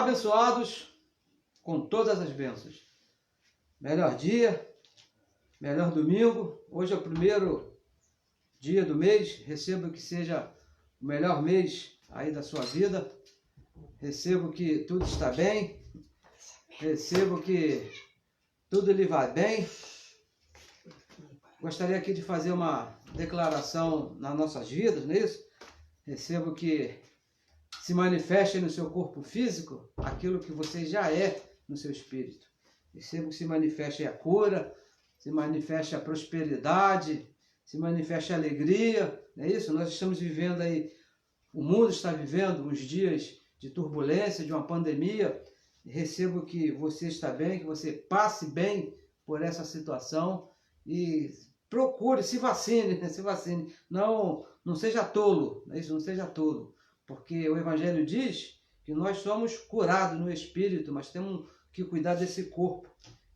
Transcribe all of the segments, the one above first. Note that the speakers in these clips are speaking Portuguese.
abençoados com todas as bênçãos. Melhor dia, melhor domingo. Hoje é o primeiro dia do mês. Recebo que seja o melhor mês aí da sua vida. Recebo que tudo está bem. Recebo que tudo lhe vai bem. Gostaria aqui de fazer uma declaração nas nossas vidas, não é isso? Recebo que se manifeste no seu corpo físico aquilo que você já é no seu espírito. Recebo que se manifeste a cura, se manifeste a prosperidade, se manifeste a alegria, não é isso? Nós estamos vivendo aí, o mundo está vivendo uns dias de turbulência, de uma pandemia. Recebo que você está bem, que você passe bem por essa situação e procure, se vacine, se vacine. Não seja tolo, não é isso? Não seja tolo. Porque o Evangelho diz que nós somos curados no Espírito, mas temos que cuidar desse corpo.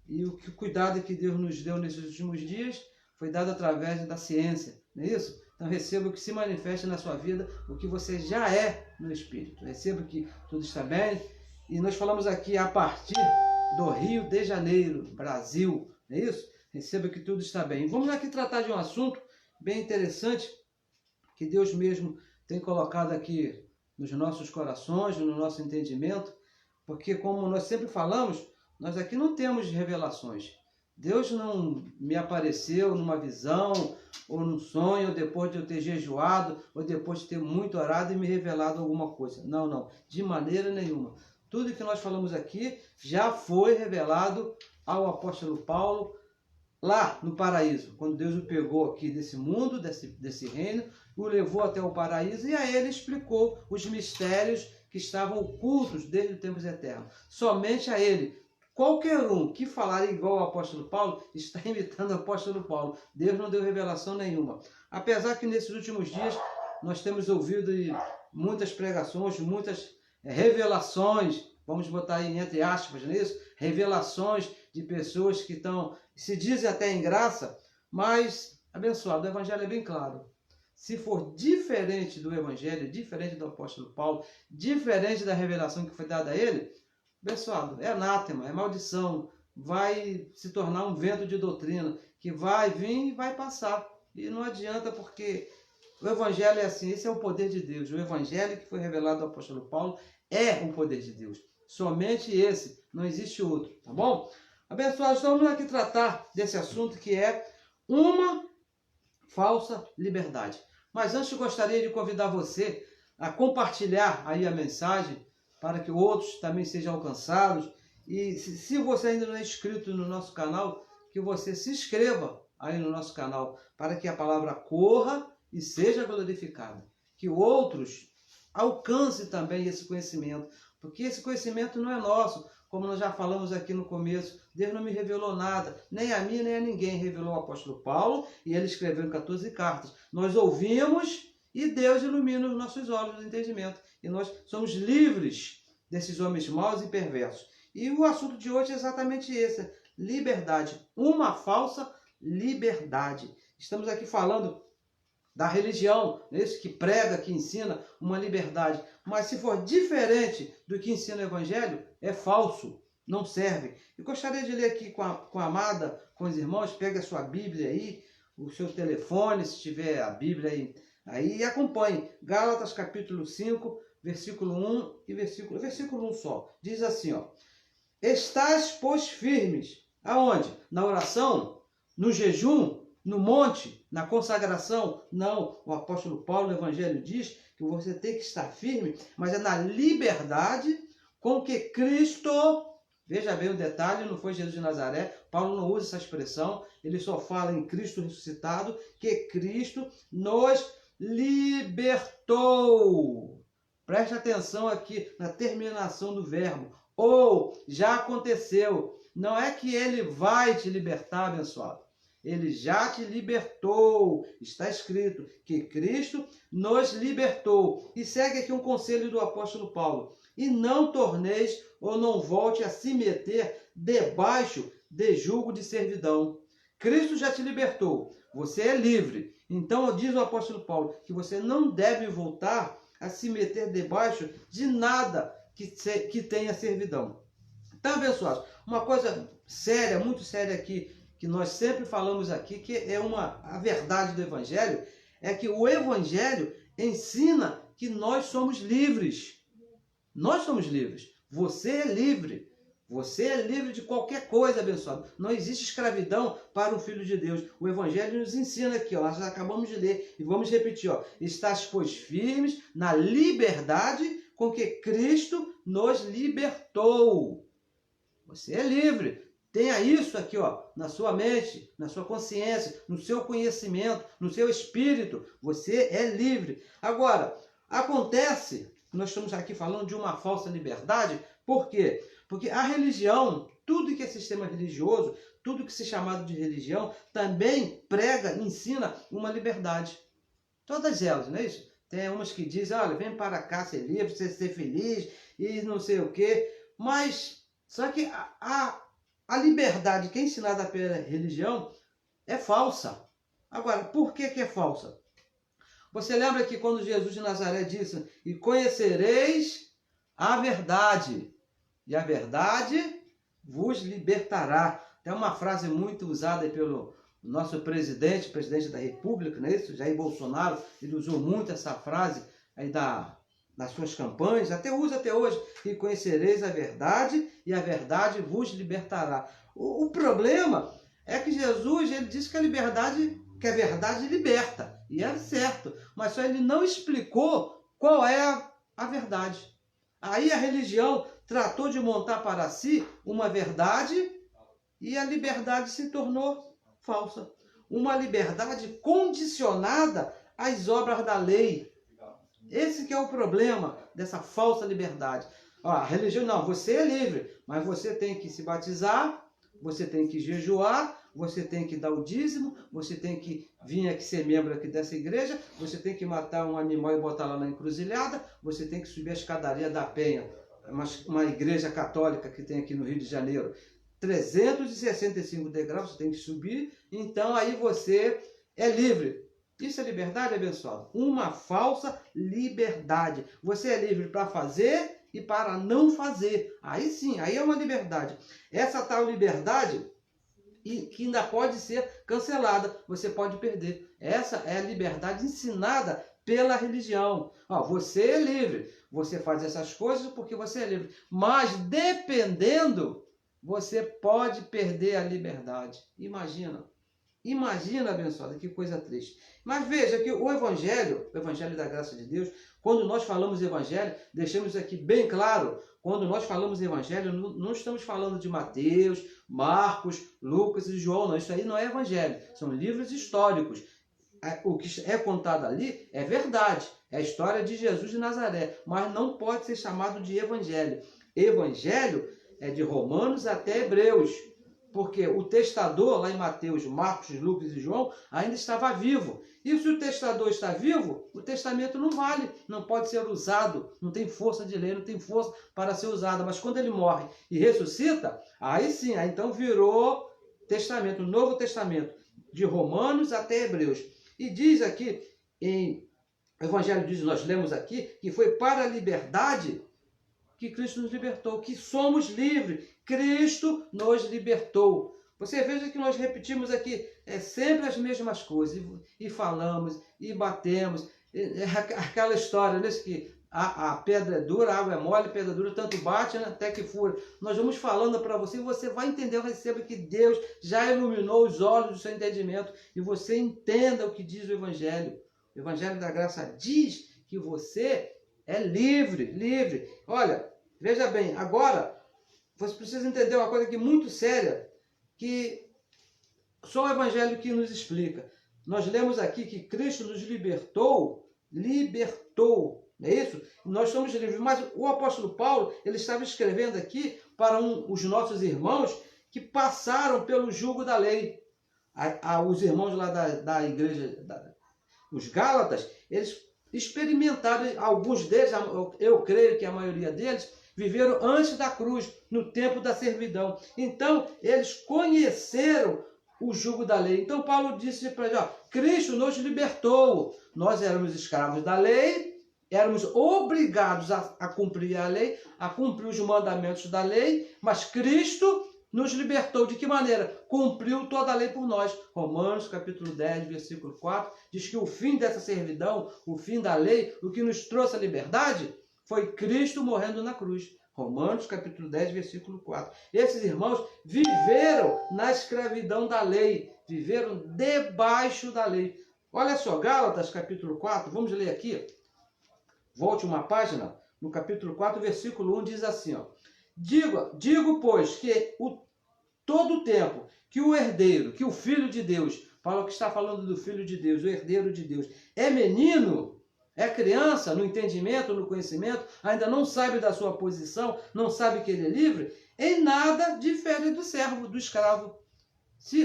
E o cuidado que Deus nos deu nesses últimos dias foi dado através da ciência, não é isso? Então receba que se manifeste na sua vida o que você já é no Espírito. Receba que tudo está bem. E nós falamos aqui a partir do Rio de Janeiro, Brasil, não é isso? Receba que tudo está bem. Vamos aqui tratar de um assunto bem interessante que Deus mesmo tem colocado aqui nos nossos corações, no nosso entendimento, porque como nós sempre falamos, nós aqui não temos revelações. Deus não me apareceu numa visão, ou num sonho, depois de eu ter jejuado, ou depois de ter muito orado e me revelado alguma coisa. Não, não, de maneira nenhuma. Tudo que nós falamos aqui já foi revelado ao apóstolo Paulo lá no paraíso, quando Deus o pegou aqui desse mundo, desse reino, o levou até o paraíso e a ele explicou os mistérios que estavam ocultos desde os tempos eternos. Somente a ele. Qualquer um que falar igual ao apóstolo Paulo está imitando o apóstolo Paulo. Deus não deu revelação nenhuma. Apesar que nesses últimos dias nós temos ouvido muitas pregações, muitas revelações, vamos botar aí entre aspas nisso, revelações de pessoas que se dizem até em graça, mas, abençoado, o Evangelho é bem claro. Se for diferente do Evangelho, diferente do apóstolo Paulo, diferente da revelação que foi dada a ele, abençoado, é anátema, é maldição, vai se tornar um vento de doutrina, que vai vir e vai passar. E não adianta, porque o Evangelho é assim, esse é o poder de Deus. O Evangelho que foi revelado ao apóstolo Paulo é o poder de Deus. Somente esse, não existe outro, tá bom? Abençoados, então vamos aqui tratar desse assunto que é uma falsa liberdade. Mas antes eu gostaria de convidar você a compartilhar aí a mensagem para que outros também sejam alcançados. E se você ainda não é inscrito no nosso canal, que você se inscreva aí no nosso canal para que a palavra corra e seja glorificada. Que outros alcancem também esse conhecimento, porque esse conhecimento não é nosso. Como nós já falamos aqui no começo, Deus não me revelou nada, nem a mim, nem a ninguém. Revelou o apóstolo Paulo e ele escreveu em 14 cartas. Nós ouvimos e Deus ilumina os nossos olhos do entendimento. E nós somos livres desses homens maus e perversos. E o assunto de hoje é exatamente esse, liberdade. Uma falsa liberdade. Estamos aqui falando da religião, esse que prega, que ensina uma liberdade. Mas se for diferente do que ensina o Evangelho, é falso, não serve. Eu gostaria de ler aqui com a amada, com os irmãos, pega a sua Bíblia aí, o seu telefone, se tiver a Bíblia aí e acompanhe. Gálatas capítulo 5, versículo 1 e versículo 1 só. Diz assim, ó: estais, pois, firmes. Aonde? Na oração? No jejum? No monte? Na consagração? Não. O apóstolo Paulo, no Evangelho, diz que você tem que estar firme, mas é na liberdade com que Cristo, veja bem o detalhe, não foi Jesus de Nazaré, Paulo não usa essa expressão, ele só fala em Cristo ressuscitado, que Cristo nos libertou. Preste atenção aqui na terminação do verbo. Ou já aconteceu. Não é que ele vai te libertar, abençoado. Ele já te libertou. Está escrito que Cristo nos libertou. E segue aqui um conselho do apóstolo Paulo. E não torneis ou não volte a se meter debaixo de jugo de servidão. Cristo já te libertou. Você é livre. Então diz o apóstolo Paulo que você não deve voltar a se meter debaixo de nada que tem a servidão. Então, abençoados, uma coisa séria, muito séria aqui, que nós sempre falamos aqui, que é a verdade do Evangelho, é que o Evangelho ensina que nós somos livres. Nós somos livres. Você é livre. Você é livre de qualquer coisa, abençoado. Não existe escravidão para o Filho de Deus. O Evangelho nos ensina aqui, ó, nós acabamos de ler e vamos repetir, ó. Estás, pois, firmes na liberdade com que Cristo nos libertou. Você é livre. Tenha isso aqui, ó, na sua mente, na sua consciência, no seu conhecimento, no seu espírito. Você é livre. Agora, acontece, nós estamos aqui falando de uma falsa liberdade. Por quê? Porque a religião, tudo que é sistema religioso, tudo que se é chamado de religião, também prega, ensina uma liberdade. Todas elas, não é isso? Tem umas que dizem, olha, vem para cá ser livre, ser feliz e não sei o quê. Mas, só que a liberdade que é ensinada pela religião é falsa. Agora, por que é falsa? Você lembra que quando Jesus de Nazaré disse, e conhecereis a verdade, e a verdade vos libertará. Tem uma frase muito usada pelo nosso presidente da República, não é isso? Jair Bolsonaro, ele usou muito essa frase aí nas suas campanhas, usa até hoje, e conhecereis a verdade, e a verdade vos libertará. O problema é que Jesus, ele disse que a verdade liberta, e é certo, mas só ele não explicou qual é a verdade. Aí a religião tratou de montar para si uma verdade e a liberdade se tornou falsa. Uma liberdade condicionada às obras da lei. Esse que é o problema dessa falsa liberdade. Ó, a religião, não, você é livre, mas você tem que se batizar, você tem que jejuar, você tem que dar o dízimo, você tem que vir aqui ser membro aqui dessa igreja, você tem que matar um animal e botar lá na encruzilhada, você tem que subir a escadaria da Penha, uma igreja católica que tem aqui no Rio de Janeiro, 365 degraus, você tem que subir, então aí você é livre. Isso é liberdade, abençoado? Uma falsa liberdade. Você é livre para fazer e para não fazer. Aí sim, aí é uma liberdade. Essa tal liberdade que ainda pode ser cancelada, você pode perder. Essa é a liberdade ensinada pela religião. Ó, você é livre, você faz essas coisas porque você é livre. Mas dependendo, você pode perder a liberdade. Imagina, abençoada, que coisa triste. Mas veja que o Evangelho da graça de Deus, quando nós falamos Evangelho, deixamos aqui bem claro, quando nós falamos Evangelho, não estamos falando de Mateus, Marcos, Lucas e João, não. Isso aí não é Evangelho, são livros históricos. O que é contado ali é verdade, é a história de Jesus de Nazaré, mas não pode ser chamado de Evangelho. Evangelho é de Romanos até Hebreus, porque o testador, lá em Mateus, Marcos, Lucas e João, ainda estava vivo. E se o testador está vivo, o testamento não vale, não pode ser usado, não tem força de lei, não tem força para ser usado. Mas quando ele morre e ressuscita, aí sim, aí então virou testamento, o Novo Testamento, de Romanos até Hebreus. E diz aqui, o Evangelho diz, nós lemos aqui, que foi para a liberdade que Cristo nos libertou, que somos livres. Cristo nos libertou. Você veja que nós repetimos aqui sempre as mesmas coisas, e falamos, e batemos, aquela história, né, que a pedra é dura, a água é mole, a pedra dura, tanto bate, né, até que fura. Nós vamos falando para você, e você vai entender, receba que Deus já iluminou os olhos do seu entendimento, e você entenda o que diz o Evangelho. O Evangelho da Graça diz que você é livre. Olha, veja bem, agora você precisa entender uma coisa aqui muito séria, que só o Evangelho que nos explica. Nós lemos aqui que Cristo nos libertou, não é isso? Nós somos livres, mas o apóstolo Paulo, ele estava escrevendo aqui para os nossos irmãos que passaram pelo jugo da lei. Os irmãos lá da igreja, os Gálatas, eles experimentaram, alguns deles, eu creio que a maioria deles, viveram antes da cruz, no tempo da servidão. Então, eles conheceram o jugo da lei. Então, Paulo disse para eles, Cristo nos libertou. Nós éramos escravos da lei, éramos obrigados a cumprir a lei, a cumprir os mandamentos da lei, mas Cristo nos libertou. De que maneira? Cumpriu toda a lei por nós. Romanos, capítulo 10, versículo 4, diz que o fim dessa servidão, o fim da lei, o que nos trouxe a liberdade, foi Cristo morrendo na cruz. Romanos, capítulo 10, versículo 4. Esses irmãos viveram na escravidão da lei, viveram debaixo da lei. Olha só, Gálatas, capítulo 4, vamos ler aqui. Volte uma página, no capítulo 4, versículo 1, diz assim, ó. Digo, pois, que todo o tempo que o herdeiro, que o Filho de Deus, Paulo que está falando do Filho de Deus, o herdeiro de Deus, é menino, é criança, no entendimento, no conhecimento, ainda não sabe da sua posição, não sabe que ele é livre, em nada difere do servo, do escravo.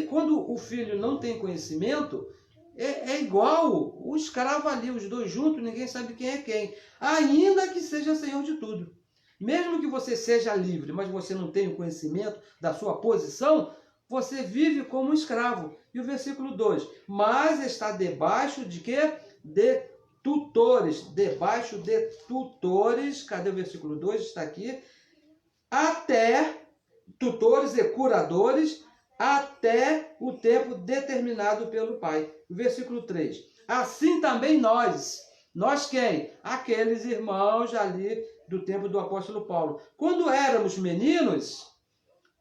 Quando o filho não tem conhecimento, é igual o escravo ali, os dois juntos, ninguém sabe quem é quem. Ainda que seja senhor de tudo. Mesmo que você seja livre, mas você não tenha o conhecimento da sua posição, você vive como um escravo. E o versículo 2, mas está debaixo de quê? De tutores. Debaixo de tutores. Cadê o versículo 2? Está aqui. Até, tutores e curadores, até o tempo determinado pelo Pai. O versículo 3. Assim também nós quem? Aqueles irmãos ali do tempo do apóstolo Paulo. Quando éramos meninos,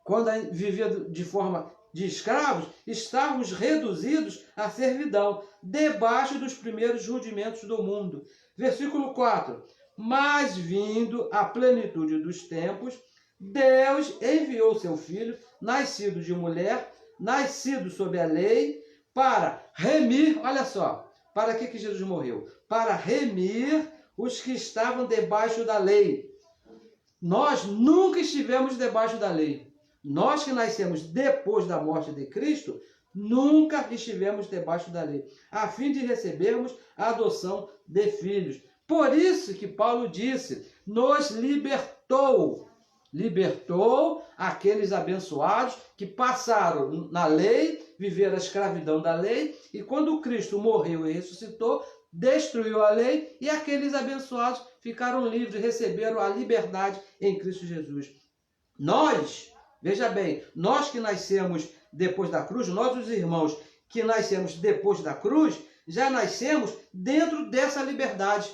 quando vivia de forma de escravos, estávamos reduzidos à servidão, debaixo dos primeiros rudimentos do mundo. Versículo 4. Mas vindo a plenitude dos tempos, Deus enviou seu Filho, nascido de mulher, nascido sob a lei, para remir, olha só, para que Jesus morreu? Para remir os que estavam debaixo da lei. Nós nunca estivemos debaixo da lei. Nós que nascemos depois da morte de Cristo, nunca estivemos debaixo da lei, a fim de recebermos a adoção de filhos. Por isso que Paulo disse, nos libertou aqueles abençoados que passaram na lei, viveram a escravidão da lei, e quando Cristo morreu e ressuscitou, destruiu a lei, e aqueles abençoados ficaram livres, receberam a liberdade em Cristo Jesus. Nós, veja bem, nós que nascemos depois da cruz, nós os irmãos que nascemos depois da cruz, já nascemos dentro dessa liberdade.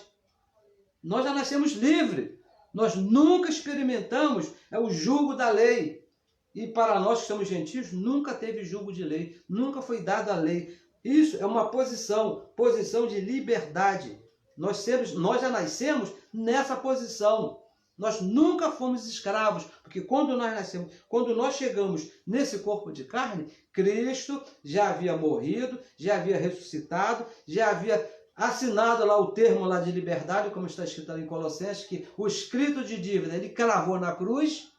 Nós já nascemos livres. Nós nunca experimentamos o jugo da lei. E para nós que somos gentios, nunca teve jugo de lei. Nunca foi dada a lei. Isso é uma posição de liberdade. Nós já nascemos nessa posição. Nós nunca fomos escravos, porque quando nós nascemos, quando nós chegamos nesse corpo de carne, Cristo já havia morrido, já havia ressuscitado, já havia assinado lá o termo lá de liberdade, como está escrito ali em Colossenses, que o escrito de dívida ele cravou na cruz,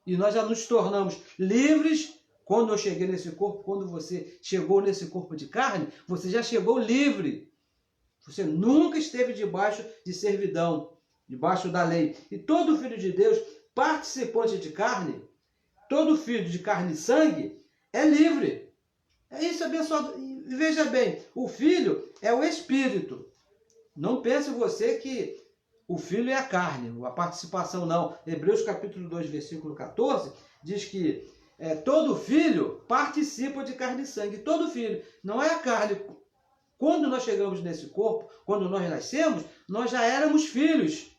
e nós já nos tornamos livres. Quando eu cheguei nesse corpo, quando você chegou nesse corpo de carne, você já chegou livre. Você nunca esteve debaixo de servidão, debaixo da lei. E todo filho de Deus, participante de carne, todo filho de carne e sangue, é livre. É isso, abençoado. E veja bem, o filho é o espírito. Não pense você que o filho é a carne, a participação não. Hebreus capítulo 2, versículo 14, diz que todo filho participa de carne e sangue. Todo filho, não é a carne. Quando nós chegamos nesse corpo, quando nós nascemos, nós já éramos filhos.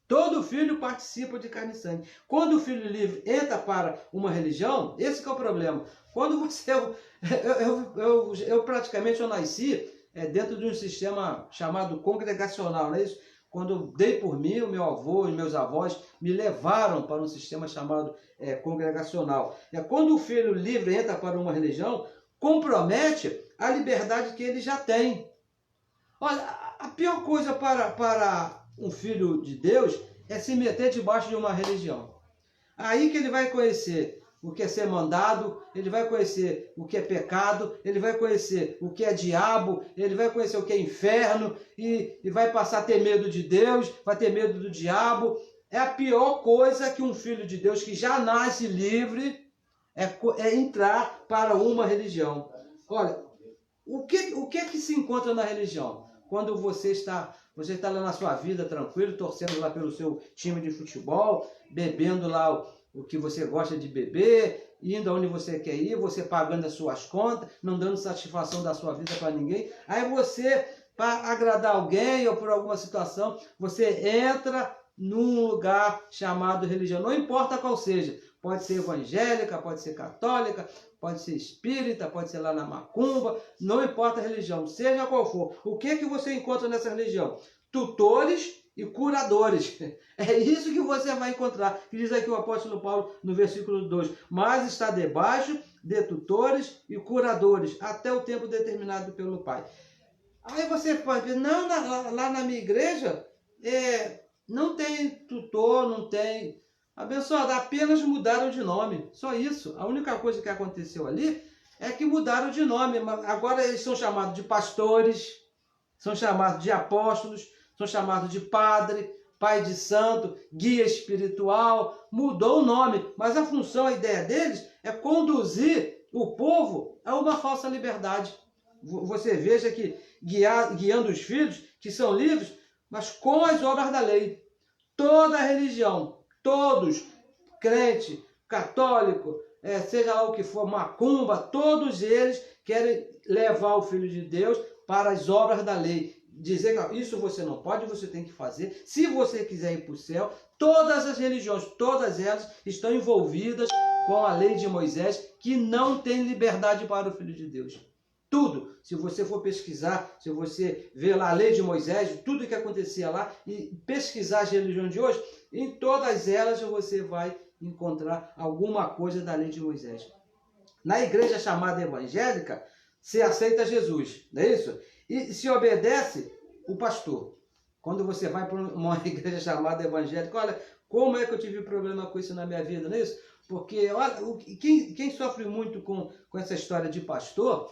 Todo filho participa de carne e sangue. Quando o filho livre entra para uma religião, esse que é o problema. Quando você... Eu praticamente nasci dentro de um sistema chamado congregacional, não é isso? Quando eu dei por mim, o meu avô e meus avós me levaram para um sistema chamado congregacional. Quando o filho livre entra para uma religião, compromete a liberdade que ele já tem. Olha, a pior coisa para um filho de Deus é se meter debaixo de uma religião. Aí que ele vai conhecer o que é ser mandado, ele vai conhecer o que é pecado, ele vai conhecer o que é diabo, ele vai conhecer o que é inferno, e vai passar a ter medo de Deus, vai ter medo do diabo. É a pior coisa que um filho de Deus que já nasce livre é entrar para uma religião. Olha, o que se encontra na religião? Quando você está Você está lá na sua vida tranquilo, torcendo lá pelo seu time de futebol, bebendo lá o que você gosta de beber, indo aonde você quer ir, você pagando as suas contas, não dando satisfação da sua vida para ninguém. Aí você, para agradar alguém ou por alguma situação, você entra num lugar chamado religião. Não importa qual seja. Pode ser evangélica, pode ser católica, pode ser espírita, pode ser lá na macumba, não importa a religião, seja qual for. O que você encontra nessa religião? Tutores e curadores. É isso que você vai encontrar. Que diz aqui o apóstolo Paulo no versículo 2. Mas está debaixo de tutores e curadores, até o tempo determinado pelo Pai. Aí você pode dizer, não, lá na minha igreja, não tem tutor, não tem... Abençoado, apenas mudaram de nome, só isso. A única coisa que aconteceu ali é que mudaram de nome. Agora eles são chamados de pastores, são chamados de apóstolos, são chamados de padre, pai de santo, guia espiritual. Mudou o nome, mas a função, a ideia deles é conduzir o povo a uma falsa liberdade. Você veja que guiando os filhos, que são livres, mas com as obras da lei. Toda a religião, todos, crente, católico, seja lá o que for, macumba, todos eles querem levar o Filho de Deus para as obras da lei. Dizer que isso você não pode, você tem que fazer. Se você quiser ir para o céu, todas as religiões, todas elas estão envolvidas com a lei de Moisés, que não tem liberdade para o Filho de Deus. Tudo, se você for pesquisar, se você ver lá a lei de Moisés, tudo que acontecia lá, e pesquisar as religiões de hoje, em todas elas você vai encontrar alguma coisa da lei de Moisés. Na igreja chamada evangélica, se aceita Jesus, não é isso? E se obedece o pastor. Quando você vai para uma igreja chamada evangélica, olha, como é que eu tive problema com isso na minha vida, não é isso? Porque, olha, quem sofre muito com essa história de pastor...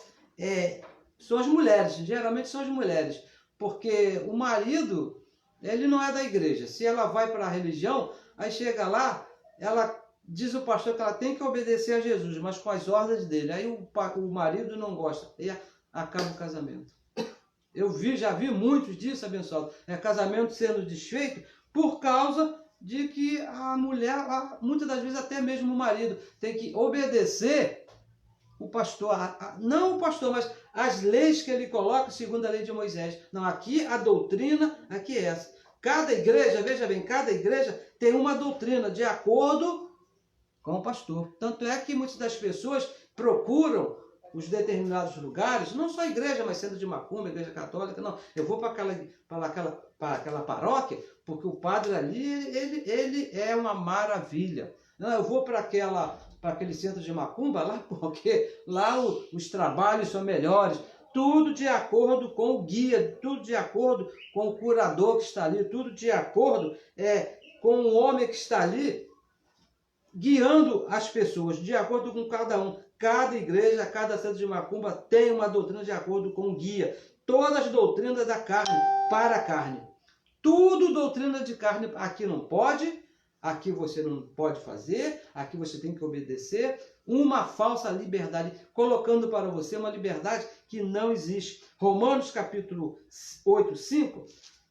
são as mulheres, geralmente são as mulheres, porque o marido, ele não é da igreja. Se ela vai para a religião, aí chega lá, ela diz o pastor que ela tem que obedecer a Jesus, mas com as ordens dele. Aí o marido não gosta, e acaba o casamento. Eu já vi muitos disso, abençoado. Casamento sendo desfeito por causa de que a mulher, muitas das vezes até mesmo o marido, tem que obedecer o pastor, não o pastor, mas as leis que ele coloca segundo a lei de Moisés. Não, aqui a doutrina, aqui é essa. Cada igreja, veja bem, cada igreja tem uma doutrina de acordo com o pastor. Tanto é que muitas das pessoas procuram os determinados lugares, não só a igreja, mas centro de macumba, igreja católica, não. Eu vou para aquela paróquia, porque o padre ali, ele é uma maravilha. Não, eu vou para aquele centro de macumba lá, porque lá os trabalhos são melhores, tudo de acordo com o guia, tudo de acordo com o curador que está ali, tudo de acordo com o homem que está ali, guiando as pessoas, de acordo com cada um. Cada igreja, cada centro de macumba tem uma doutrina de acordo com o guia. Todas as doutrinas da carne, para a carne. Tudo doutrina de carne, aqui não pode, aqui você não pode fazer, aqui você tem que obedecer, uma falsa liberdade, colocando para você uma liberdade que não existe. Romanos capítulo 8, 5,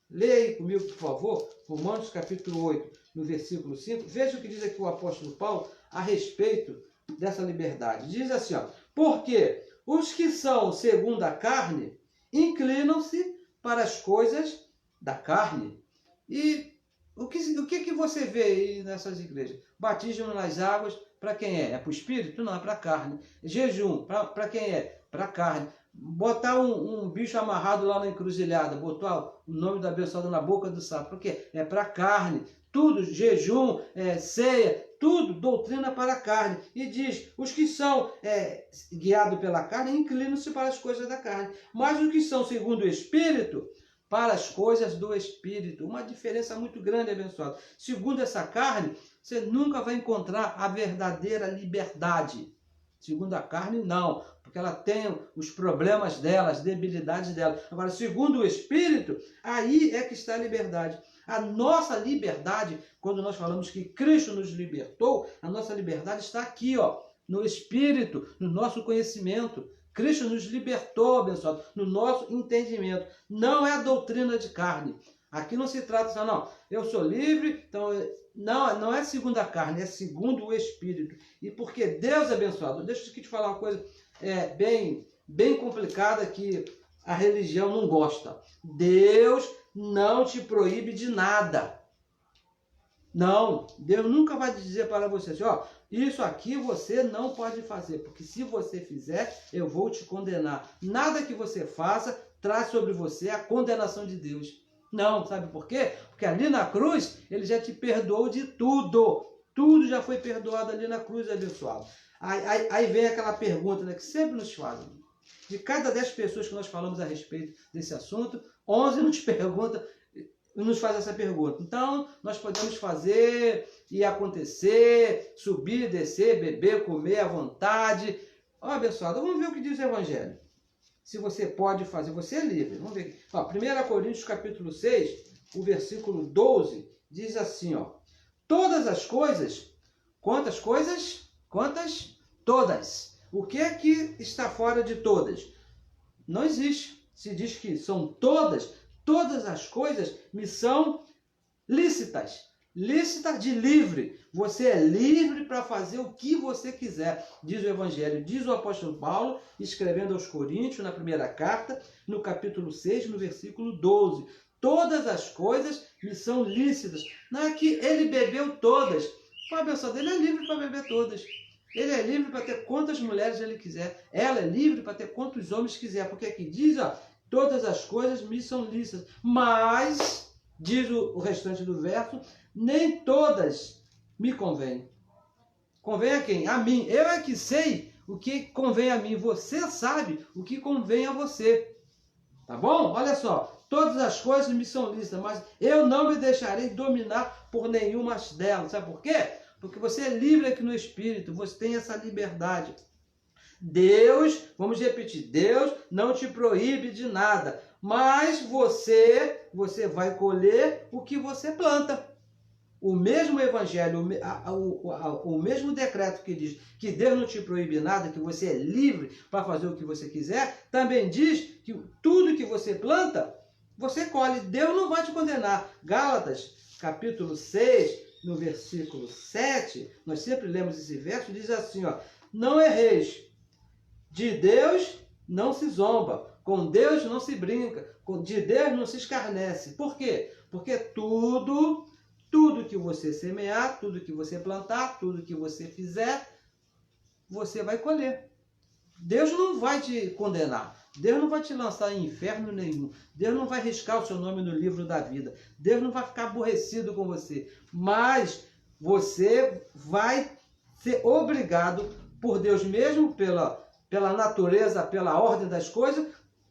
leia aí comigo, por favor, Romanos capítulo 8, no versículo 5, veja o que diz aqui o apóstolo Paulo a respeito dessa liberdade. Diz assim, porque os que são segundo a carne, inclinam-se para as coisas da carne. E o que você vê aí nessas igrejas? Batismo nas águas, para quem é? É para o espírito? Não, é para a carne. Jejum, para quem é? Para a carne. Botar um bicho amarrado lá na encruzilhada, botar o nome da abençoada na boca do sapo, por quê? É para a carne. Tudo, jejum, ceia, tudo doutrina para a carne. E diz, os que são guiados pela carne, inclinam-se para as coisas da carne. Mas os que são segundo o Espírito, para as coisas do Espírito. Uma diferença muito grande, abençoado. Segundo essa carne, você nunca vai encontrar a verdadeira liberdade. Segundo a carne, não. Porque ela tem os problemas dela, as debilidades dela. Agora, segundo o Espírito, aí é que está a liberdade. A nossa liberdade, quando nós falamos que Cristo nos libertou, a nossa liberdade está aqui, no Espírito, no nosso conhecimento. Cristo nos libertou, abençoado, no nosso entendimento. Não é doutrina de carne. Aqui não se trata só, não, eu sou livre, então, não é segundo a carne, é segundo o Espírito. E porque Deus é abençoado, deixa eu te falar uma coisa bem complicada que a religião não gosta. Deus não te proíbe de nada. Não, Deus nunca vai dizer para você assim, ó, isso aqui você não pode fazer, porque se você fizer, eu vou te condenar. Nada que você faça traz sobre você a condenação de Deus. Não, sabe por quê? Porque ali na cruz, ele já te perdoou de tudo. Tudo já foi perdoado ali na cruz, abençoado. Aí vem aquela pergunta, né, que sempre nos fazem. De cada 10 pessoas que nós falamos a respeito desse assunto, 11 nos faz essa pergunta. Então, nós podemos fazer e acontecer, subir, descer, beber, comer à vontade. Ó, abençoado, vamos ver o que diz o Evangelho. Se você pode fazer, você é livre. Vamos ver aqui. Ó, 1 Coríntios capítulo 6, o versículo 12, diz assim, ó. Todas as coisas, quantas coisas? Quantas? Todas. O que é que está fora de todas? Não existe. Se diz que são todas as coisas me são lícitas. Lícita de livre. Você é livre para fazer o que você quiser, diz o Evangelho. Diz o apóstolo Paulo, escrevendo aos Coríntios, na primeira carta, no capítulo 6, no versículo 12. Todas as coisas me são lícitas. Não é que ele bebeu todas. Pô, abençoado, ele é livre para beber todas. Ele é livre para ter quantas mulheres ele quiser. Ela é livre para ter quantos homens quiser. Porque aqui diz, ó, todas as coisas me são lícitas. Mas, diz o restante do verso, nem todas me convêm. Convém a quem? A mim. Eu é que sei o que convém a mim. Você sabe o que convém a você. Tá bom? Olha só. Todas as coisas me são lícitas, mas eu não me deixarei dominar por nenhuma delas. Sabe por quê? Porque você é livre aqui no Espírito. Você tem essa liberdade. Deus, vamos repetir, Deus não te proíbe de nada. Mas você vai colher o que você planta. O mesmo evangelho, o mesmo decreto que diz que Deus não te proíbe nada, que você é livre para fazer o que você quiser, também diz que tudo que você planta, você colhe. Deus não vai te condenar. Gálatas, capítulo 6, no versículo 7, nós sempre lemos esse verso, diz assim, ó, não erreis, de Deus não se zomba, com Deus não se brinca, de Deus não se escarnece. Por quê? Porque tudo que você semear, tudo que você plantar, tudo que você fizer, você vai colher. Deus não vai te condenar. Deus não vai te lançar em inferno nenhum. Deus não vai riscar o seu nome no livro da vida. Deus não vai ficar aborrecido com você. Mas você vai ser obrigado por Deus mesmo, pela natureza, pela ordem das coisas,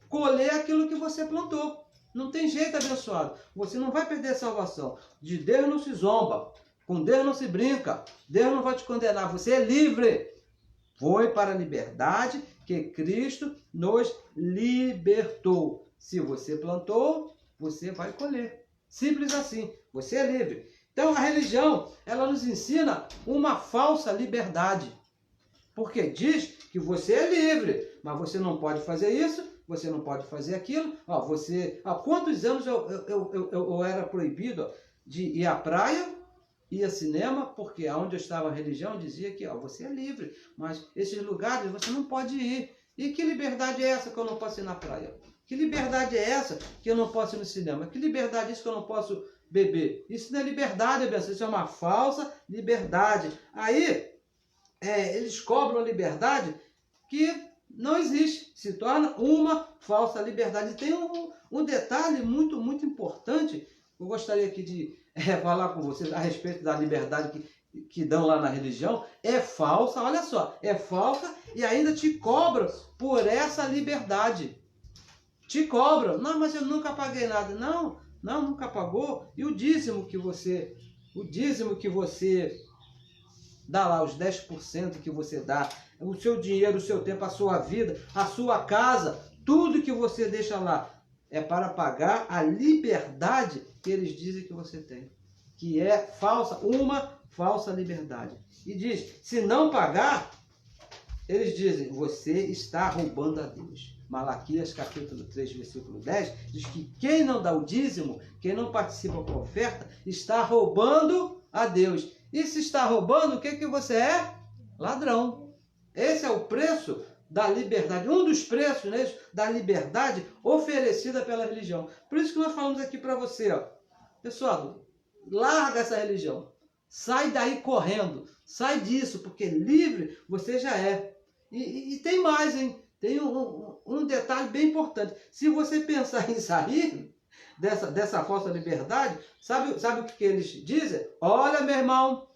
colher aquilo que você plantou. Não tem jeito, abençoado. Você não vai perder a salvação. De Deus não se zomba. Com Deus não se brinca. Deus não vai te condenar. Você é livre. Foi para a liberdade que Cristo nos libertou. Se você plantou, você vai colher. Simples assim. Você é livre. Então a religião, ela nos ensina uma falsa liberdade. Porque diz que você é livre, mas você não pode fazer isso, você não pode fazer aquilo. Há quantos anos eu era proibido de ir à praia, ir ao cinema, porque onde eu estava a religião dizia que você é livre, mas esses lugares você não pode ir. E que liberdade é essa que eu não posso ir na praia? Que liberdade é essa que eu não posso ir no cinema? Que liberdade é isso que eu não posso beber? Isso não é liberdade, abençoado. Isso é uma falsa liberdade. Aí, eles cobram liberdade que não existe, se torna uma falsa liberdade. E tem um detalhe muito, muito importante, eu gostaria aqui de falar com vocês a respeito da liberdade que dão lá na religião. É falsa, olha só, é falsa e ainda te cobram por essa liberdade. Te cobram. Não, mas eu nunca paguei nada. Não, nunca pagou. E o dízimo que você dá lá, os 10% que você dá, o seu dinheiro, o seu tempo, a sua vida, a sua casa, tudo que você deixa lá é para pagar a liberdade que eles dizem que você tem, que é falsa, uma falsa liberdade. E diz, se não pagar, eles dizem, você está roubando a Deus. Malaquias capítulo 3, versículo 10, diz que quem não dá o dízimo, quem não participa com a oferta, está roubando a Deus. E se está roubando, o que você é? Ladrão. Esse é o preço da liberdade, um dos preços, né, da liberdade oferecida pela religião. Por isso que nós falamos aqui para você, ó, pessoal, larga essa religião, sai daí correndo, sai disso, porque livre você já é. E tem mais, hein? Tem um detalhe bem importante. Se você pensar em sair dessa falsa liberdade, sabe o que eles dizem? Olha, meu irmão,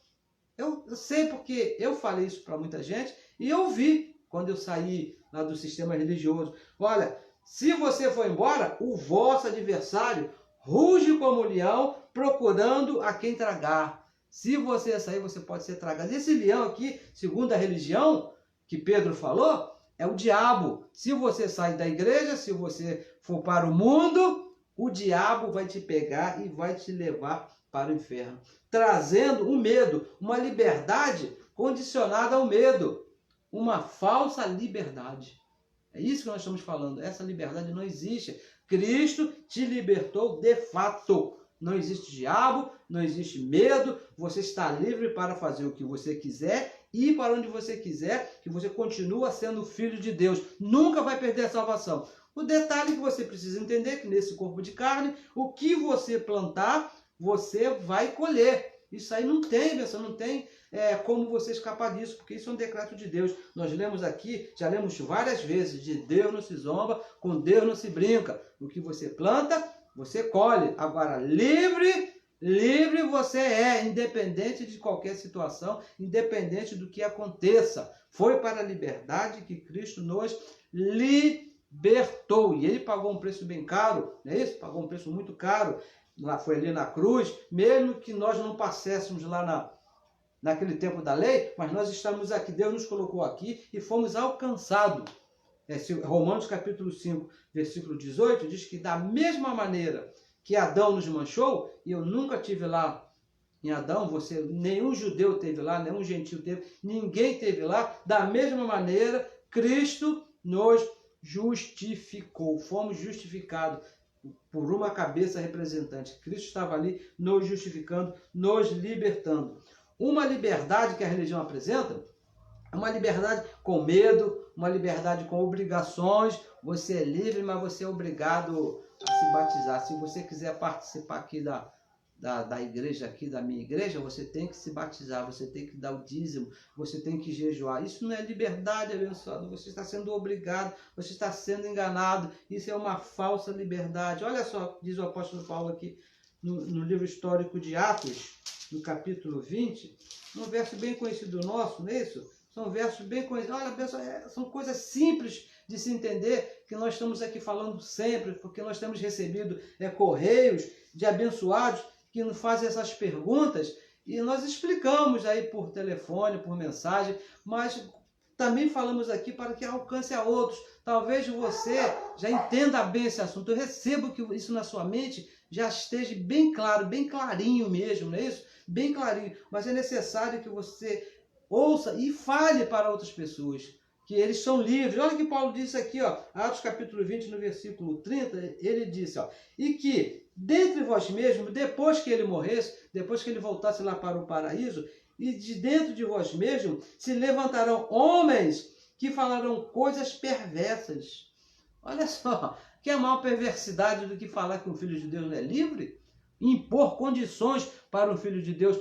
eu sei porque eu falei isso para muita gente e eu vi quando eu saí lá do sistema religioso. Olha, se você for embora, o vosso adversário ruge como leão, procurando a quem tragar. Se você sair, você pode ser tragado. Esse leão aqui, segundo a religião que Pedro falou, é o diabo. Se você sair da igreja, se você for para o mundo, o diabo vai te pegar e vai te levar para o inferno, trazendo um medo, uma liberdade condicionada ao medo, uma falsa liberdade. É isso que nós estamos falando. Essa liberdade não existe. Cristo te libertou de fato. Não existe diabo, não existe medo. Você está livre para fazer o que você quiser, ir para onde você quiser, que você continua sendo filho de Deus. Nunca vai perder a salvação. O detalhe que você precisa entender é que nesse corpo de carne, o que você plantar, você vai colher. Isso aí não tem, pessoal, não tem como você escapar disso, porque isso é um decreto de Deus. Nós lemos aqui, já lemos várias vezes, de Deus não se zomba, com Deus não se brinca. O que você planta, você colhe. Agora, livre você é, independente de qualquer situação, independente do que aconteça. Foi para a liberdade que Cristo nos libertou. E ele pagou um preço bem caro, não é isso? Pagou um preço muito caro. Lá foi ali na cruz, mesmo que nós não passássemos lá naquele tempo da lei, mas nós estamos aqui, Deus nos colocou aqui e fomos alcançados. Romanos capítulo 5, versículo 18, diz que da mesma maneira que Adão nos manchou, e eu nunca tive lá em Adão, nenhum judeu teve lá, nenhum gentil teve, ninguém teve lá, da mesma maneira, Cristo nos justificou, fomos justificados por uma cabeça representante. Cristo estava ali nos justificando, nos libertando. Uma liberdade que a religião apresenta, uma liberdade com medo, uma liberdade com obrigações. Você é livre, mas você é obrigado a se batizar. Se você quiser participar aqui da igreja, aqui da minha igreja, você tem que se batizar, você tem que dar o dízimo, você tem que jejuar. Isso não é liberdade, abençoado. Você está sendo obrigado, você está sendo enganado. Isso é uma falsa liberdade. Olha só, diz o apóstolo Paulo aqui no livro histórico de Atos, no capítulo 20, um verso bem conhecido nosso, não é isso? São versos bem conhecidos. Olha, pessoal, são coisas simples de se entender, que nós estamos aqui falando sempre, porque nós temos recebido correios de abençoados que nos fazem essas perguntas, e nós explicamos aí por telefone, por mensagem, mas também falamos aqui para que alcance a outros. Talvez você já entenda bem esse assunto, eu recebo que isso na sua mente já esteja bem claro, bem clarinho mesmo, não é isso? Bem clarinho, mas é necessário que você ouça e fale para outras pessoas, que eles são livres. Olha o que Paulo disse aqui, ó, Atos capítulo 20, no versículo 30, ele disse, ó, e que dentre vós mesmos, depois que ele morresse, depois que ele voltasse lá para o paraíso, e de dentro de vós mesmos se levantarão homens que falarão coisas perversas. Olha só, que é a maior perversidade do que falar que um filho de Deus não é livre? Impor condições para um filho de Deus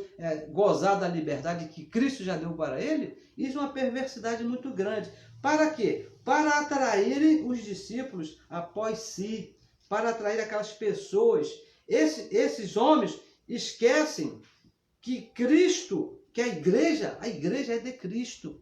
gozar da liberdade que Cristo já deu para ele? Isso é uma perversidade muito grande. Para quê? Para atraírem os discípulos após si, para atrair aquelas pessoas. Esses homens esquecem que Cristo, que a igreja é de Cristo.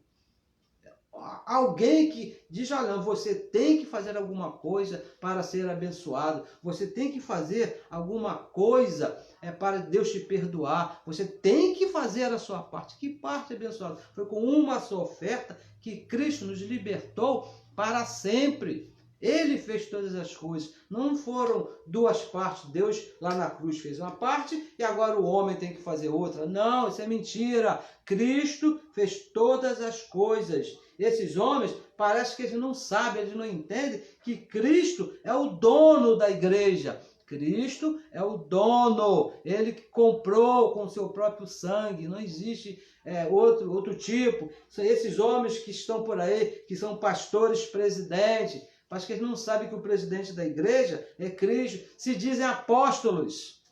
Alguém que diz, olha, você tem que fazer alguma coisa para ser abençoado, você tem que fazer alguma coisa para Deus te perdoar, você tem que fazer a sua parte. Que parte, abençoado? Foi com uma só oferta que Cristo nos libertou para sempre. Ele fez todas as coisas, não foram duas partes. Deus lá na cruz fez uma parte e agora o homem tem que fazer outra. Não, isso é mentira. Cristo fez todas as coisas. esses homens, parece que eles não sabem, eles não entendem que Cristo é o dono da igreja. Cristo é o dono, ele que comprou com o seu próprio sangue, não existe outro tipo. São esses homens que estão por aí, que são pastores, presidentes, mas que eles não sabem que o presidente da igreja é Cristo, se dizem apóstolos.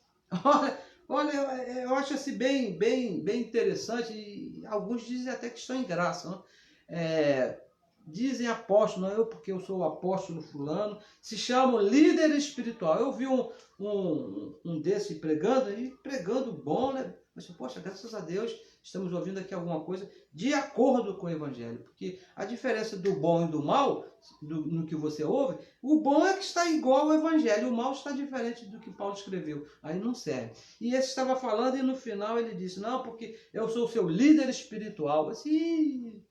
Olha, eu acho assim bem interessante, e alguns dizem até que estão em graça, não? Dizem apóstolo, não eu porque eu sou o apóstolo fulano, se chamam líder espiritual. Eu vi um desse pregando, e pregando bom, né? Mas, poxa, graças a Deus, estamos ouvindo aqui alguma coisa de acordo com o evangelho, porque a diferença do bom e do mal, no que você ouve, o bom é que está igual ao evangelho, o mal está diferente do que Paulo escreveu, aí não serve. E esse estava falando e no final ele disse, não, porque eu sou o seu líder espiritual. Assim,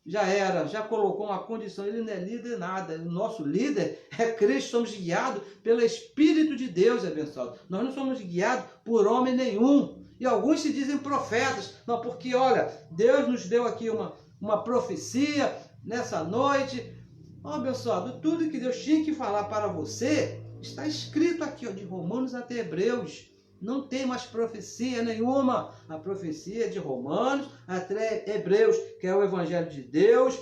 já era, já colocou uma condição, ele não é líder nada, o nosso líder é Cristo, somos guiados pelo Espírito de Deus, abençoado. Nós não somos guiados por homem nenhum, e alguns se dizem profetas, não, porque olha, Deus nos deu aqui uma profecia nessa noite, abençoado, tudo que Deus tinha que falar para você, está escrito aqui, ó, de Romanos até Hebreus. Não tem mais profecia nenhuma. A profecia é de Romanos até Hebreus, que é o Evangelho de Deus,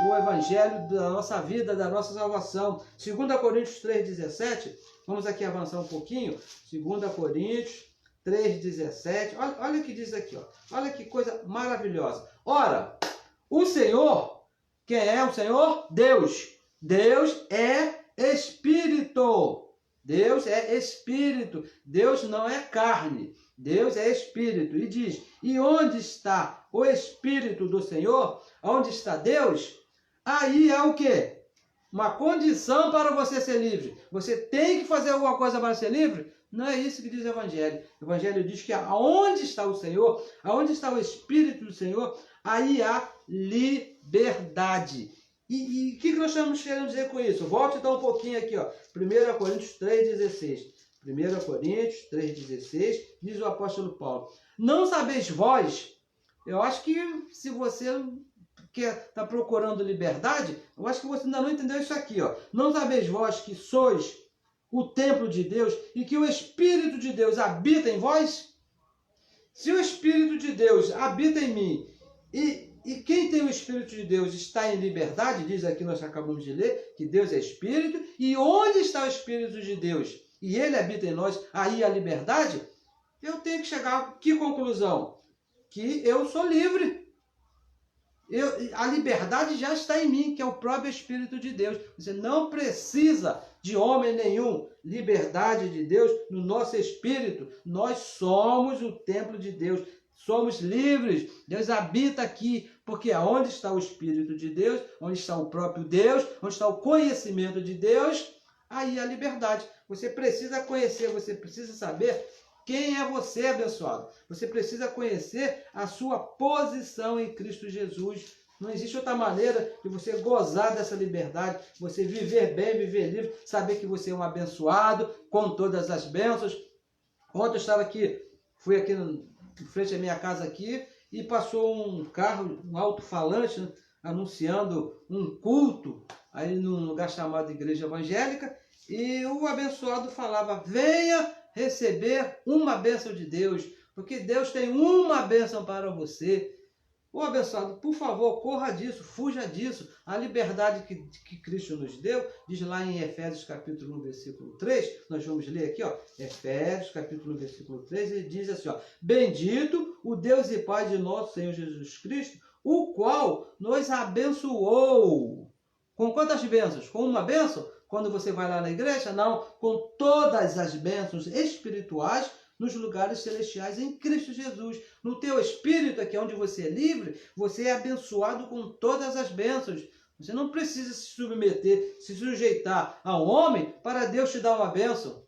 o Evangelho da nossa vida, da nossa salvação. 2 Coríntios 3,17, vamos aqui avançar um pouquinho. 2 Coríntios 3,17, olha o que diz aqui, ó. Olha que coisa maravilhosa. Ora, o Senhor, quem é o Senhor? Deus. Deus é Espírito. Deus é Espírito, Deus não é carne, Deus é Espírito. E diz, e onde está o Espírito do Senhor? Onde está Deus? Aí é o quê? Uma condição para você ser livre. Você tem que fazer alguma coisa para ser livre? Não é isso que diz o Evangelho. O Evangelho diz que aonde está o Senhor, aonde está o Espírito do Senhor, aí há liberdade. E o que nós estamos querendo dizer com isso? Volte então um pouquinho aqui, ó. 1 Coríntios 3,16. 1 Coríntios 3,16, diz o apóstolo Paulo. Não sabeis vós, eu acho que se você está procurando liberdade, eu acho que você ainda não entendeu isso aqui, ó. Não sabeis vós que sois o templo de Deus e que o Espírito de Deus habita em vós? Se o Espírito de Deus habita em mim e quem tem o Espírito de Deus está em liberdade, diz aqui, nós acabamos de ler, que Deus é Espírito, e onde está o Espírito de Deus? E Ele habita em nós, aí a liberdade, eu tenho que chegar a que conclusão? Que eu sou livre. A liberdade já está em mim, que é o próprio Espírito de Deus. Você não precisa de homem nenhum. Liberdade de Deus no nosso espírito. Nós somos o templo de Deus. Somos livres, Deus habita aqui, porque aonde está o Espírito de Deus, onde está o próprio Deus, onde está o conhecimento de Deus, aí a liberdade. Você precisa conhecer, você precisa saber quem é você, abençoado. Você precisa conhecer a sua posição em Cristo Jesus. Não existe outra maneira de você gozar dessa liberdade, você viver bem, viver livre, saber que você é um abençoado, com todas as bênçãos. Ontem eu estava aqui, fui aqui em frente à minha casa aqui, e passou um carro, um alto-falante, né, anunciando um culto, aí num lugar chamado Igreja Evangélica, e o abençoado falava, venha receber uma bênção de Deus, porque Deus tem uma bênção para você. Ô abençoado, por favor, corra disso, fuja disso. A liberdade que Cristo nos deu, diz lá em Efésios capítulo 1, versículo 3, nós vamos ler aqui, ó, Efésios capítulo 1, versículo 3, ele diz assim, ó, bendito o Deus e Pai de nosso Senhor Jesus Cristo, o qual nos abençoou. Com quantas bênçãos? Com uma bênção? Quando você vai lá na igreja? Não, com todas as bênçãos espirituais nos lugares celestiais em Cristo Jesus. No teu espírito, aqui onde você é livre, você é abençoado com todas as bênçãos. Você não precisa se submeter, se sujeitar a um homem para Deus te dar uma bênção.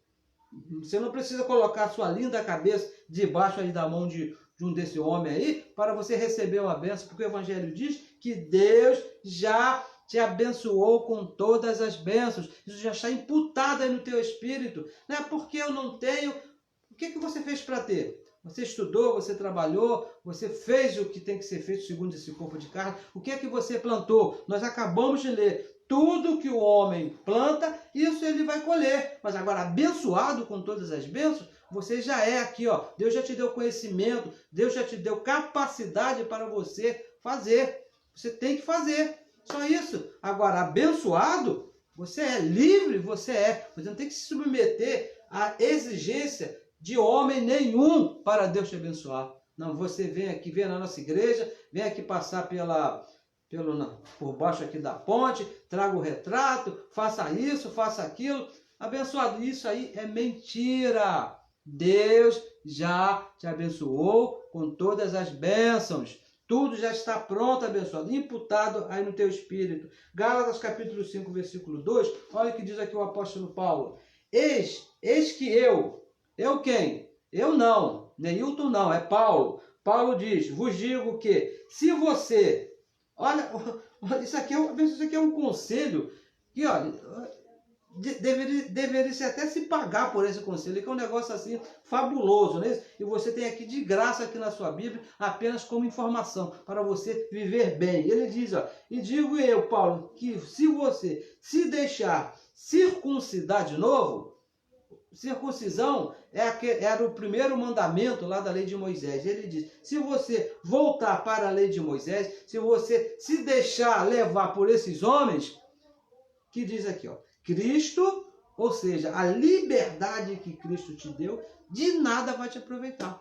Você não precisa colocar a sua linda cabeça debaixo aí da mão de um desse homem aí para você receber uma bênção, porque o Evangelho diz que Deus já te abençoou com todas as bênçãos. Isso já está imputado aí no teu espírito. Não é porque eu não tenho. O que você fez para ter? Você estudou, você trabalhou, você fez o que tem que ser feito segundo esse corpo de carne. O que é que você plantou? Nós acabamos de ler. Tudo que o homem planta, isso ele vai colher. Mas agora, abençoado com todas as bênçãos, você já é aqui, ó. Deus já te deu conhecimento, Deus já te deu capacidade para você fazer. Você tem que fazer. Só isso. Agora, abençoado, você é livre, você é. Você não tem que se submeter à exigência de homem nenhum para Deus te abençoar. Não, você vem aqui, vem na nossa igreja, vem aqui passar por baixo aqui da ponte, traga o retrato, faça isso, faça aquilo. Abençoado, isso aí é mentira. Deus já te abençoou com todas as bênçãos. Tudo já está pronto, abençoado, imputado aí no teu espírito. Gálatas capítulo 5, versículo 2, olha o que diz aqui o apóstolo Paulo. Eis que eu quem? Eu não, Neilton não, é Paulo. Paulo diz, vos digo que se você, olha, isso aqui é um conselho que, olha, deveria até se pagar por esse conselho, que é um negócio assim fabuloso, né? E você tem aqui de graça aqui na sua Bíblia, apenas como informação, para você viver bem. Ele diz, ó, e digo eu, Paulo, que se você se deixar circuncidar de novo, circuncisão era o primeiro mandamento lá da lei de Moisés. Ele diz, se você voltar para a lei de Moisés, se você se deixar levar por esses homens, que diz aqui, ó, Cristo, ou seja, a liberdade que Cristo te deu, de nada vai te aproveitar.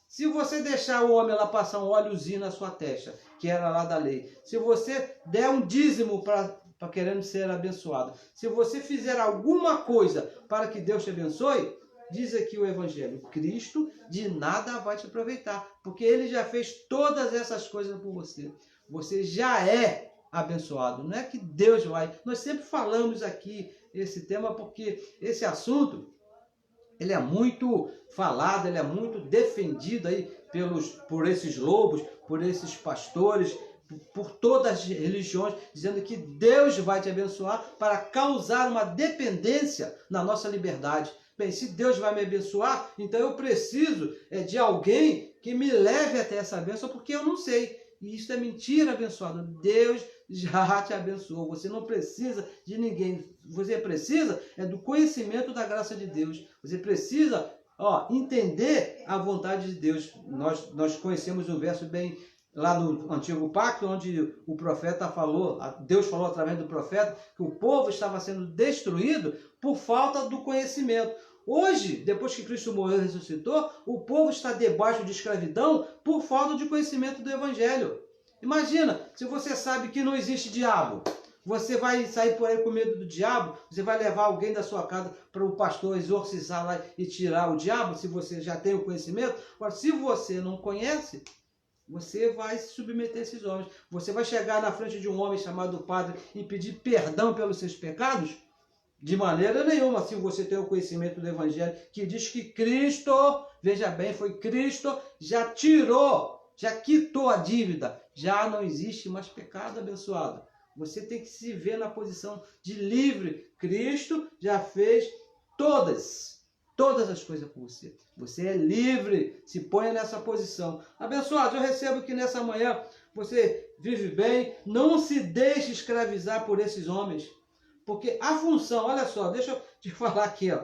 Se você deixar o homem lá passar um óleozinho na sua testa, que era lá da lei, se você der um dízimo para querendo ser abençoado, se você fizer alguma coisa para que Deus te abençoe, diz aqui o Evangelho, Cristo de nada vai te aproveitar, porque Ele já fez todas essas coisas por você. Você já é abençoado, não é que Deus vai. Nós sempre falamos aqui esse tema porque esse assunto, ele é muito falado, ele é muito defendido aí por esses lobos, por esses pastores, por todas as religiões, dizendo que Deus vai te abençoar para causar uma dependência na nossa liberdade. Bem, se Deus vai me abençoar, então eu preciso de alguém que me leve até essa bênção, porque eu não sei. E isso é mentira, abençoado. Deus já te abençoou. Você não precisa de ninguém. Você precisa do conhecimento da graça de Deus. Você precisa entender a vontade de Deus. Nós conhecemos um verso bem lá no Antigo Pacto, onde o profeta falou, Deus falou através do profeta, que o povo estava sendo destruído por falta do conhecimento. Hoje, depois que Cristo morreu e ressuscitou, o povo está debaixo de escravidão por falta de conhecimento do Evangelho. Imagina, se você sabe que não existe diabo, você vai sair por aí com medo do diabo, você vai levar alguém da sua casa para o pastor exorcizar lá e tirar o diabo, se você já tem o conhecimento. Agora, se você não conhece, você vai se submeter a esses homens. Você vai chegar na frente de um homem chamado padre e pedir perdão pelos seus pecados? De maneira nenhuma, se você tem o conhecimento do Evangelho, que diz que Cristo, veja bem, foi Cristo, já quitou a dívida, já não existe mais pecado, abençoado. Você tem que se ver na posição de livre. Cristo já fez todas as coisas por você. Você é livre, se ponha nessa posição. Abençoado, eu recebo que nessa manhã você vive bem, não se deixe escravizar por esses homens. Porque a função, olha só, deixa eu te falar aqui, ó.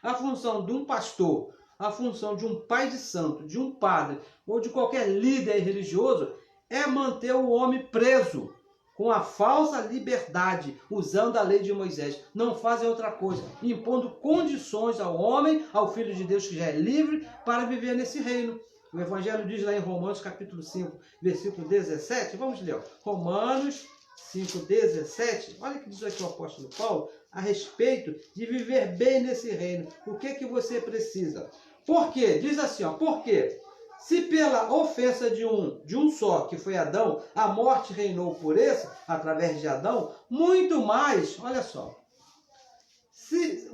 A função de um pastor, a função de um pai de santo, de um padre, ou de qualquer líder religioso, é manter o homem preso com a falsa liberdade, usando a lei de Moisés. Não fazem outra coisa, impondo condições ao homem, ao Filho de Deus que já é livre, para viver nesse reino. O Evangelho diz lá em Romanos capítulo 5, versículo 17, vamos ler, ó. Romanos 5,17, olha o que diz aqui o apóstolo Paulo a respeito de viver bem nesse reino. O que você precisa? Por quê? Diz assim, ó, por quê? Se pela ofensa de um só, que foi Adão, a morte reinou por esse, através de Adão, muito mais, olha só,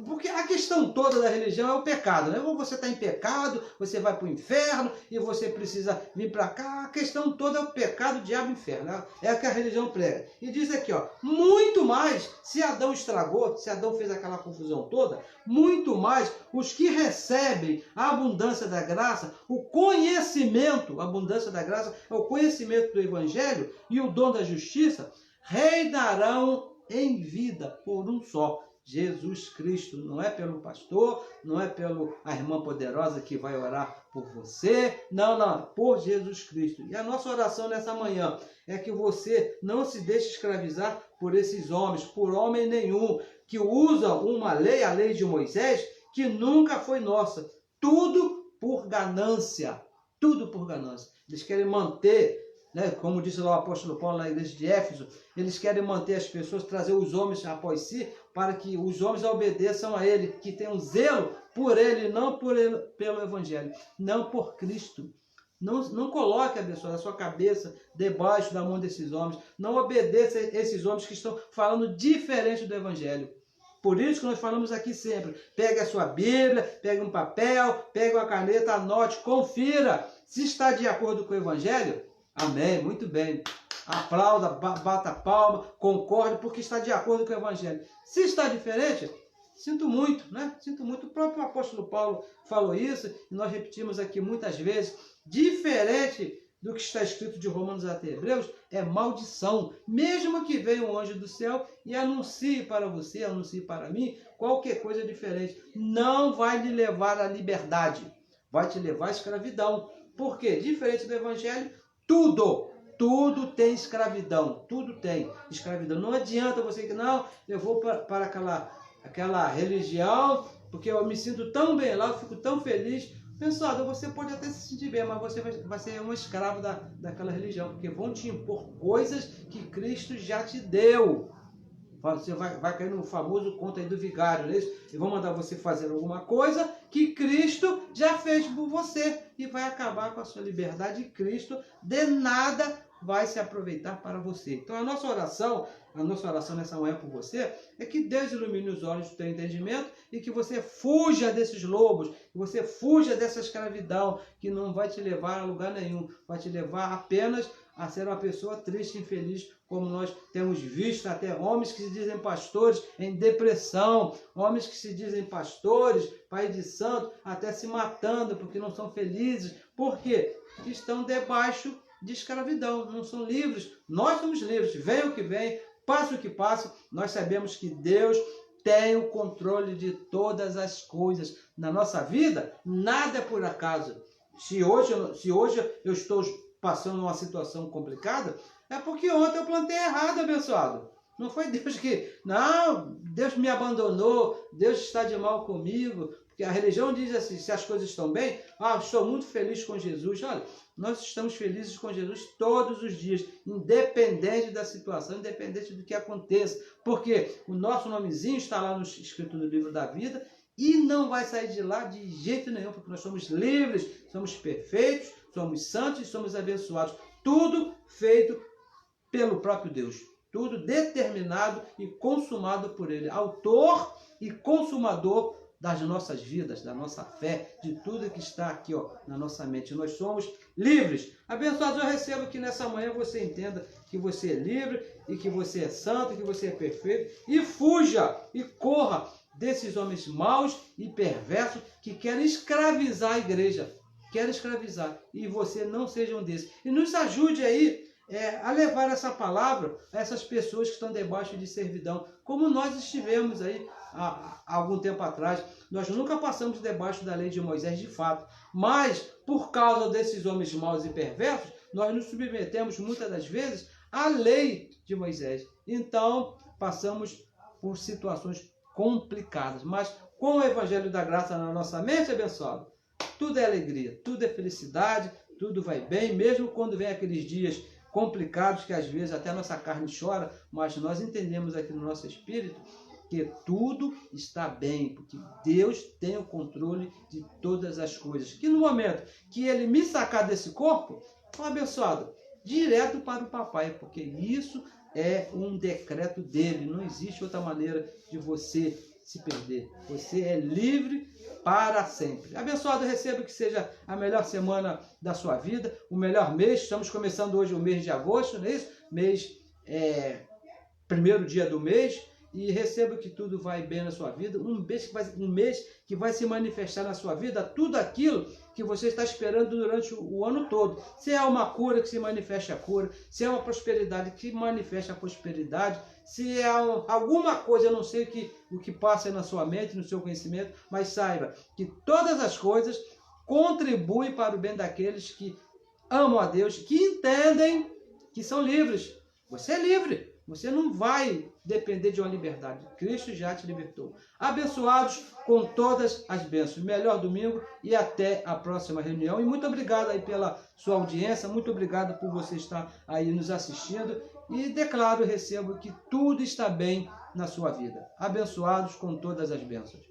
Porque a questão toda da religião é o pecado, né? Ou você está em pecado, você vai para o inferno e você precisa vir para cá. A questão toda é o pecado, diabo e inferno, né? É o que a religião prega. E diz aqui, ó, muito mais, se Adão estragou, se Adão fez aquela confusão toda, muito mais os que recebem a abundância da graça, o conhecimento, a abundância da graça é o conhecimento do evangelho e o dom da justiça, reinarão em vida por um só, Jesus Cristo. Não é pelo pastor, não é pela irmã poderosa que vai orar por você, não, por Jesus Cristo. E a nossa oração nessa manhã é que você não se deixe escravizar por esses homens, por homem nenhum, que usam uma lei, a lei de Moisés, que nunca foi nossa. Tudo por ganância, tudo por ganância. Eles querem manter, né, como disse lá o apóstolo Paulo na igreja de Éfeso, eles querem manter as pessoas, trazer os homens após si, para que os homens obedeçam a ele, que tenham zelo por ele, não por ele, pelo evangelho, não por Cristo. Não coloque, abençoado, a sua cabeça debaixo da mão desses homens. Não obedeça a esses homens que estão falando diferente do evangelho. Por isso que nós falamos aqui sempre, pegue a sua Bíblia, pegue um papel, pegue uma caneta, anote, confira se está de acordo com o evangelho. Amém, muito bem. Aplauda, bata palma, concorde, porque está de acordo com o evangelho. Se está diferente, sinto muito, né? Sinto muito. O próprio apóstolo Paulo falou isso, e nós repetimos aqui muitas vezes. Diferente do que está escrito de Romanos até Hebreus, é maldição. Mesmo que venha um anjo do céu e anuncie para você, anuncie para mim, qualquer coisa diferente, não vai lhe levar à liberdade, vai te levar à escravidão. Por quê? Diferente do evangelho, tudo tem escravidão, tudo tem escravidão. Não adianta você que não, eu vou para aquela religião, porque eu me sinto tão bem lá, eu fico tão feliz. Pessoal, você pode até se sentir bem, mas você vai ser um escravo daquela religião, porque vão te impor coisas que Cristo já te deu. Você vai cair no famoso conto aí do vigário, não é isso? E vão mandar você fazer alguma coisa que Cristo já fez por você e vai acabar com a sua liberdade, e Cristo de nada vai se aproveitar para você. Então a nossa oração nessa manhã por você é que Deus ilumine os olhos do teu entendimento e que você fuja desses lobos, que você fuja dessa escravidão que não vai te levar a lugar nenhum, vai te levar apenas a ser uma pessoa triste e infeliz, como nós temos visto até homens que se dizem pastores em depressão, homens que se dizem pastores, pai de santo, até se matando porque não são felizes. Por quê? Estão debaixo de escravidão, não são livres. Nós somos livres, venha o que vem, passe o que passe, nós sabemos que Deus tem o controle de todas as coisas. Na nossa vida, nada é por acaso. Se hoje eu estou passando uma situação complicada, é porque ontem eu plantei errado, abençoado. Não foi Deus que... Não, Deus me abandonou, Deus está de mal comigo. Porque a religião diz assim, se as coisas estão bem, estou muito feliz com Jesus. Olha, nós estamos felizes com Jesus todos os dias, independente da situação, independente do que aconteça. Porque o nosso nomezinho está lá escrito no livro da vida e não vai sair de lá de jeito nenhum, porque nós somos livres, somos perfeitos, somos santos e somos abençoados. Tudo feito pelo próprio Deus. Tudo determinado e consumado por Ele. Autor e consumador das nossas vidas, da nossa fé, de tudo que está aqui na nossa mente. Nós somos livres. Abençoados, eu recebo que nessa manhã você entenda que você é livre e que você é santo, que você é perfeito. E fuja e corra desses homens maus e perversos que querem escravizar a igreja. Querem escravizar. E você não seja um desses. E nos ajude aí a levar essa palavra a essas pessoas que estão debaixo de servidão, como nós estivemos aí há algum tempo atrás. Nós nunca passamos debaixo da lei de Moisés de fato, mas por causa desses homens maus e perversos, nós nos submetemos muitas das vezes à lei de Moisés. Então passamos por situações complicadas, mas com o evangelho da graça na nossa mente, abençoado, tudo é alegria, tudo é felicidade, tudo vai bem, mesmo quando vem aqueles dias complicados que às vezes até a nossa carne chora, mas nós entendemos aqui no nosso espírito que tudo está bem, porque Deus tem o controle de todas as coisas. Que no momento que Ele me sacar desse corpo, abençoado, direto para o papai, porque isso é um decreto dele. Não existe outra maneira de você se perder. Você é livre para sempre. Abençoado, receba que seja a melhor semana da sua vida, o melhor mês. Estamos começando hoje o mês de agosto, não é isso? Primeiro dia do mês. E receba que tudo vai bem na sua vida, um mês que vai se manifestar na sua vida tudo aquilo que você está esperando durante o ano todo. Se é uma cura, que se manifeste a cura, se é uma prosperidade, que manifeste a prosperidade, se é alguma coisa, eu não sei o que passa na sua mente, no seu conhecimento, mas saiba que todas as coisas contribuem para o bem daqueles que amam a Deus, que entendem que são livres. Você é livre. Você não vai depender de uma liberdade. Cristo já te libertou. Abençoados com todas as bênçãos. Melhor domingo e até a próxima reunião. E muito obrigado aí pela sua audiência. Muito obrigado por você estar aí nos assistindo. E declaro e recebo que tudo está bem na sua vida. Abençoados com todas as bênçãos.